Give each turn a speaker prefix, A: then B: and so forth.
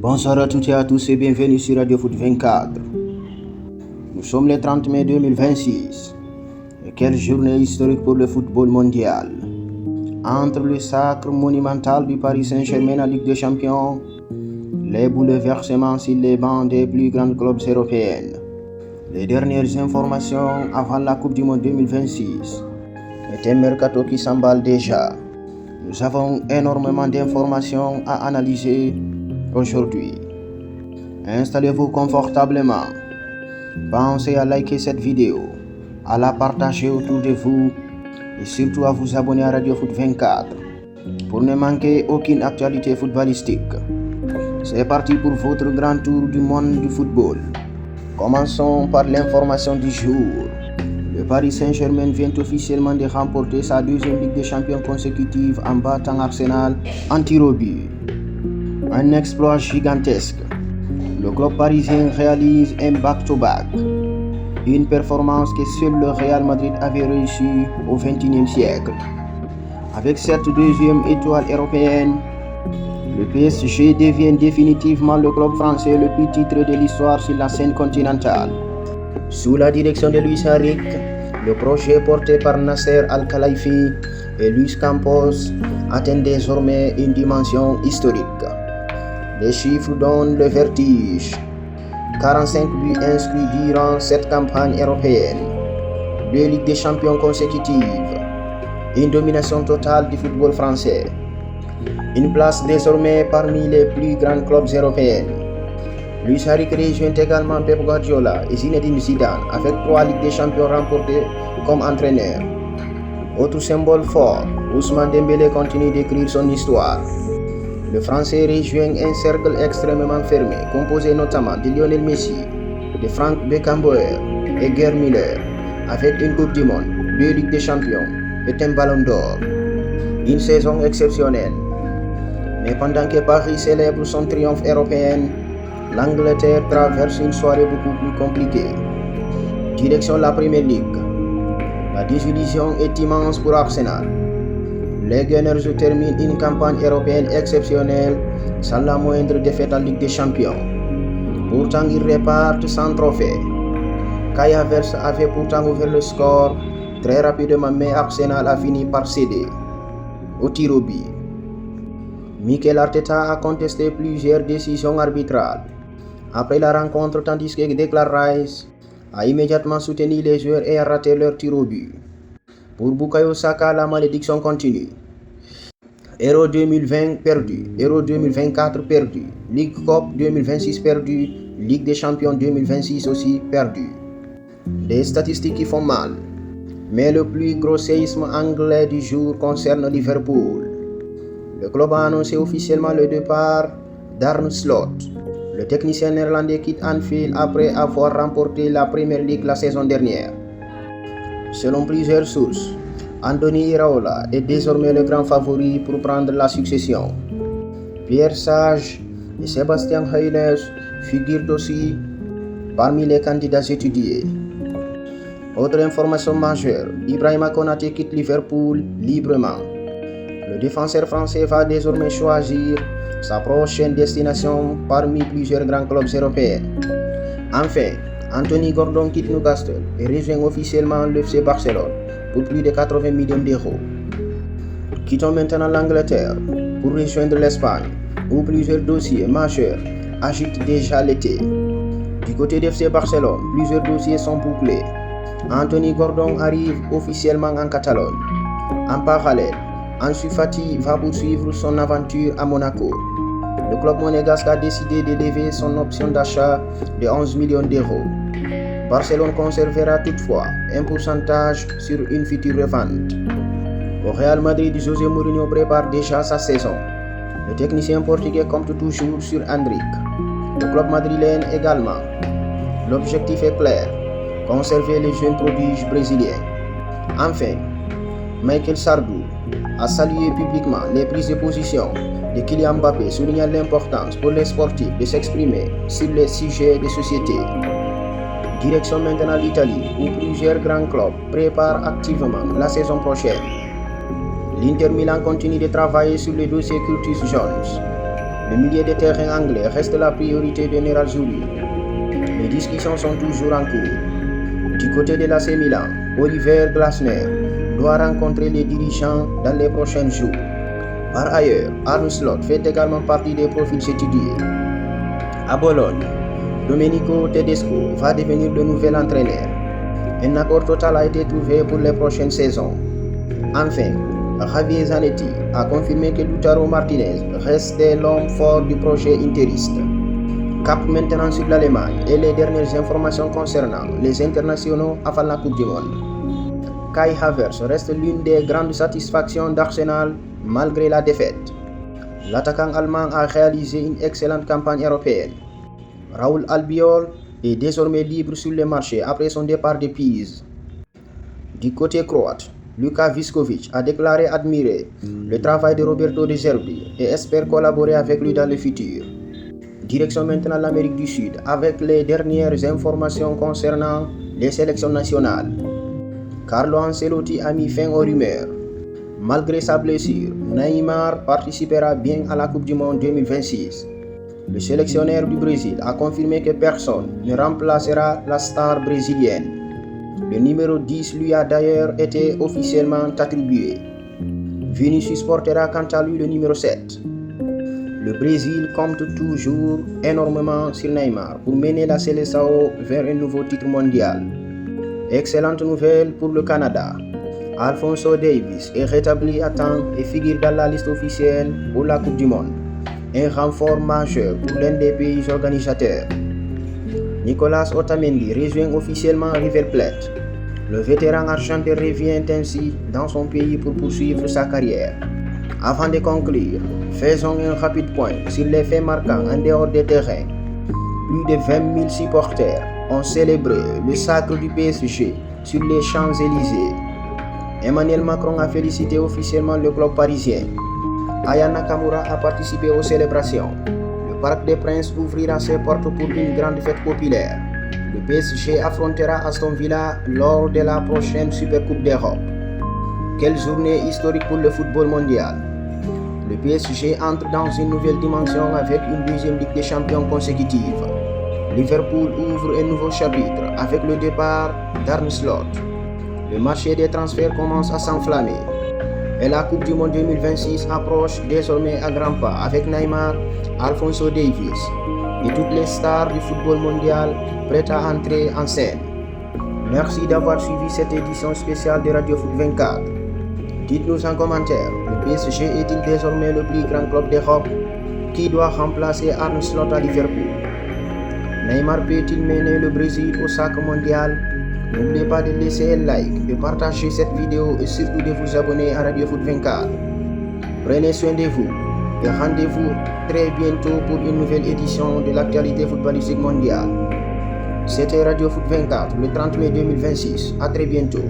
A: Bonsoir à toutes et à tous et bienvenue sur Radio Foot 24. Nous sommes le 30 mai 2026. Et quelle journée historique pour le football mondial. Entre le sacre monumental du Paris Saint-Germain en Ligue des Champions, les bouleversements sur les bancs des plus grands clubs européens, les dernières informations avant la Coupe du Monde 2026, et un mercato qui s'emballe déjà. Nous avons énormément d'informations à analyser aujourd'hui. Installez-vous confortablement. Pensez à liker cette vidéo, à la partager autour de vous et surtout à vous abonner à Radio Foot 24 pour ne manquer aucune actualité footballistique. C'est parti pour votre grand tour du monde du football. Commençons par l'information du jour. Le Paris Saint-Germain vient officiellement de remporter sa deuxième Ligue des Champions consécutive en battant Arsenal en tir au but. Un exploit gigantesque. Le club parisien réalise un back-to-back. Une performance que seul le Real Madrid avait réussi au XXIe siècle. Avec cette deuxième étoile européenne, le PSG devient définitivement le club français le plus titré de l'histoire sur la scène continentale. Sous la direction de Luis Enrique, le projet porté par Nasser Al-Khelaifi et Luis Campos atteint désormais une dimension historique. Les chiffres donnent le vertige. 45 buts inscrits durant cette campagne européenne, 2 Ligues des Champions consécutives, une domination totale du football français, une place désormais parmi les plus grands clubs européens. Luis Enrique rejoint également Pep Guardiola et Zinedine Zidane avec 3 Ligues des Champions remportées comme entraîneur. Autre symbole fort, Ousmane Dembélé continue d'écrire son histoire. Le Français rejoint un cercle extrêmement fermé, composé notamment de Lionel Messi, de Frank Beckenbauer et Gerd Müller, avec une Coupe du Monde, 2 Ligues des Champions et un Ballon d'Or. Une saison exceptionnelle. Mais pendant que Paris célèbre son triomphe européen, l'Angleterre traverse une soirée beaucoup plus compliquée. Direction la Premier League. La désillusion est immense pour Arsenal. Les Gunners terminent une campagne européenne exceptionnelle sans la moindre défaite en Ligue des Champions. Pourtant, ils repartent sans trophée. Kai Havertz avait pourtant ouvert le score très rapidement, mais Arsenal a fini par céder au tir au but. Mikel Arteta a contesté plusieurs décisions arbitrales après la rencontre, tandis que Declan Rice a immédiatement soutenu les joueurs et a raté leur tir au but. Pour Bukayo Saka, la malédiction continue. Euro 2020 perdu, Euro 2024 perdu, Ligue Cup 2026 perdu, Ligue des Champions 2026 aussi perdu. Des statistiques qui font mal. Mais le plus gros séisme anglais du jour concerne Liverpool. Le club a annoncé officiellement le départ d'Arne Slot. Le technicien néerlandais quitte Anfield après avoir remporté la Premier League la saison dernière. Selon plusieurs sources, Andoni Iraola est désormais le grand favori pour prendre la succession. Pierre Sage et Sébastien Haller figurent aussi parmi les candidats étudiés. Autre information majeure, Ibrahima Konaté quitte Liverpool librement. Le défenseur français va désormais choisir sa prochaine destination parmi plusieurs grands clubs européens. Enfin, Anthony Gordon quitte Newcastle et rejoint officiellement le FC Barcelone pour plus de 80 millions d'euros. Quittons maintenant l'Angleterre pour rejoindre l'Espagne, où plusieurs dossiers majeurs agitent déjà l'été. Du côté du FC Barcelone, plusieurs dossiers sont bouclés. Anthony Gordon arrive officiellement en Catalogne. En parallèle, Ansu Fati va poursuivre son aventure à Monaco. Le club monégasque a décidé de lever son option d'achat de 11 millions d'euros. Barcelone conservera toutefois un pourcentage sur une future revente. Au Real Madrid, José Mourinho prépare déjà sa saison. Le technicien portugais compte toujours sur Endrick. Le club madrilène également. L'objectif est clair, conserver les jeunes prodiges brésiliens. Enfin, Michael Sardou a salué publiquement les prises de position de Kylian Mbappé, soulignant l'importance pour les sportifs de s'exprimer sur les sujets de société. Direction maintenant l'Italie, où plusieurs grands clubs préparent activement la saison prochaine. L'Inter Milan continue de travailler sur le dossier Curtis Jones. Le milieu de terrain anglais reste la priorité de Nerazzurri. Les discussions sont toujours en cours. Du côté de l'AC Milan, Oliver Glasner doit rencontrer les dirigeants dans les prochains jours. Par ailleurs, Arne Slot fait également partie des profils étudiés. À Bologne, Domenico Tedesco va devenir le nouvel entraîneur. Un accord total a été trouvé pour les prochaines saisons. Enfin, Javier Zanetti a confirmé que Lautaro Martinez restait l'homme fort du projet interiste. Cap maintenant sur l'Allemagne et les dernières informations concernant les internationaux avant la Coupe du Monde. Kai Havertz reste l'une des grandes satisfactions d'Arsenal malgré la défaite. L'attaquant allemand a réalisé une excellente campagne européenne. Raúl Albiol est désormais libre sur le marché après son départ de Pise. Du côté croate, Luka Viskovic a déclaré admirer le travail de Roberto De Zerbi et espère collaborer avec lui dans le futur. Direction maintenant l'Amérique du Sud avec les dernières informations concernant les sélections nationales. Carlo Ancelotti a mis fin aux rumeurs. Malgré sa blessure, Neymar participera bien à la Coupe du Monde 2026. Le sélectionneur du Brésil a confirmé que personne ne remplacera la star brésilienne. Le numéro 10 lui a d'ailleurs été officiellement attribué. Vinicius portera quant à lui le numéro 7. Le Brésil compte toujours énormément sur Neymar pour mener la Seleção vers un nouveau titre mondial. Excellente nouvelle pour le Canada. Alphonso Davies est rétabli à temps et figure dans la liste officielle pour la Coupe du Monde. Un renfort majeur pour l'un des pays organisateurs. Nicolas Otamendi rejoint officiellement River Plate. Le vétéran argentin revient ainsi dans son pays pour poursuivre sa carrière. Avant de conclure, faisons un rapide point sur les faits marquants en dehors des terrains. Plus de 20 000 supporters ont célébré le sacre du PSG sur les Champs-Élysées. Emmanuel Macron a félicité officiellement le club parisien. Aya Nakamura a participé aux célébrations. Le Parc des Princes ouvrira ses portes pour une grande fête populaire. Le PSG affrontera Aston Villa lors de la prochaine Supercoupe d'Europe. Quelle journée historique pour le football mondial. Le PSG entre dans une nouvelle dimension avec une deuxième Ligue des Champions consécutive. Liverpool ouvre un nouveau chapitre avec le départ d'Arne Slot. Le marché des transferts commence à s'enflammer. Et la Coupe du Monde 2026 approche désormais à grands pas avec Neymar, Alphonso Davies et toutes les stars du football mondial prêtes à entrer en scène. Merci d'avoir suivi cette édition spéciale de Radio Foot 24. Dites-nous en commentaire, le PSG est-il désormais le plus grand club d'Europe? Qui doit remplacer Arne Slot à Liverpool? Neymar peut-il mener le Brésil au sacre mondial? N'oubliez pas de laisser un like, de partager cette vidéo et surtout de vous abonner à Radio Foot 24. Prenez soin de vous et rendez-vous très bientôt pour une nouvelle édition de l'actualité footballistique mondiale. C'était Radio Foot 24 le 30 mai 2026. À très bientôt.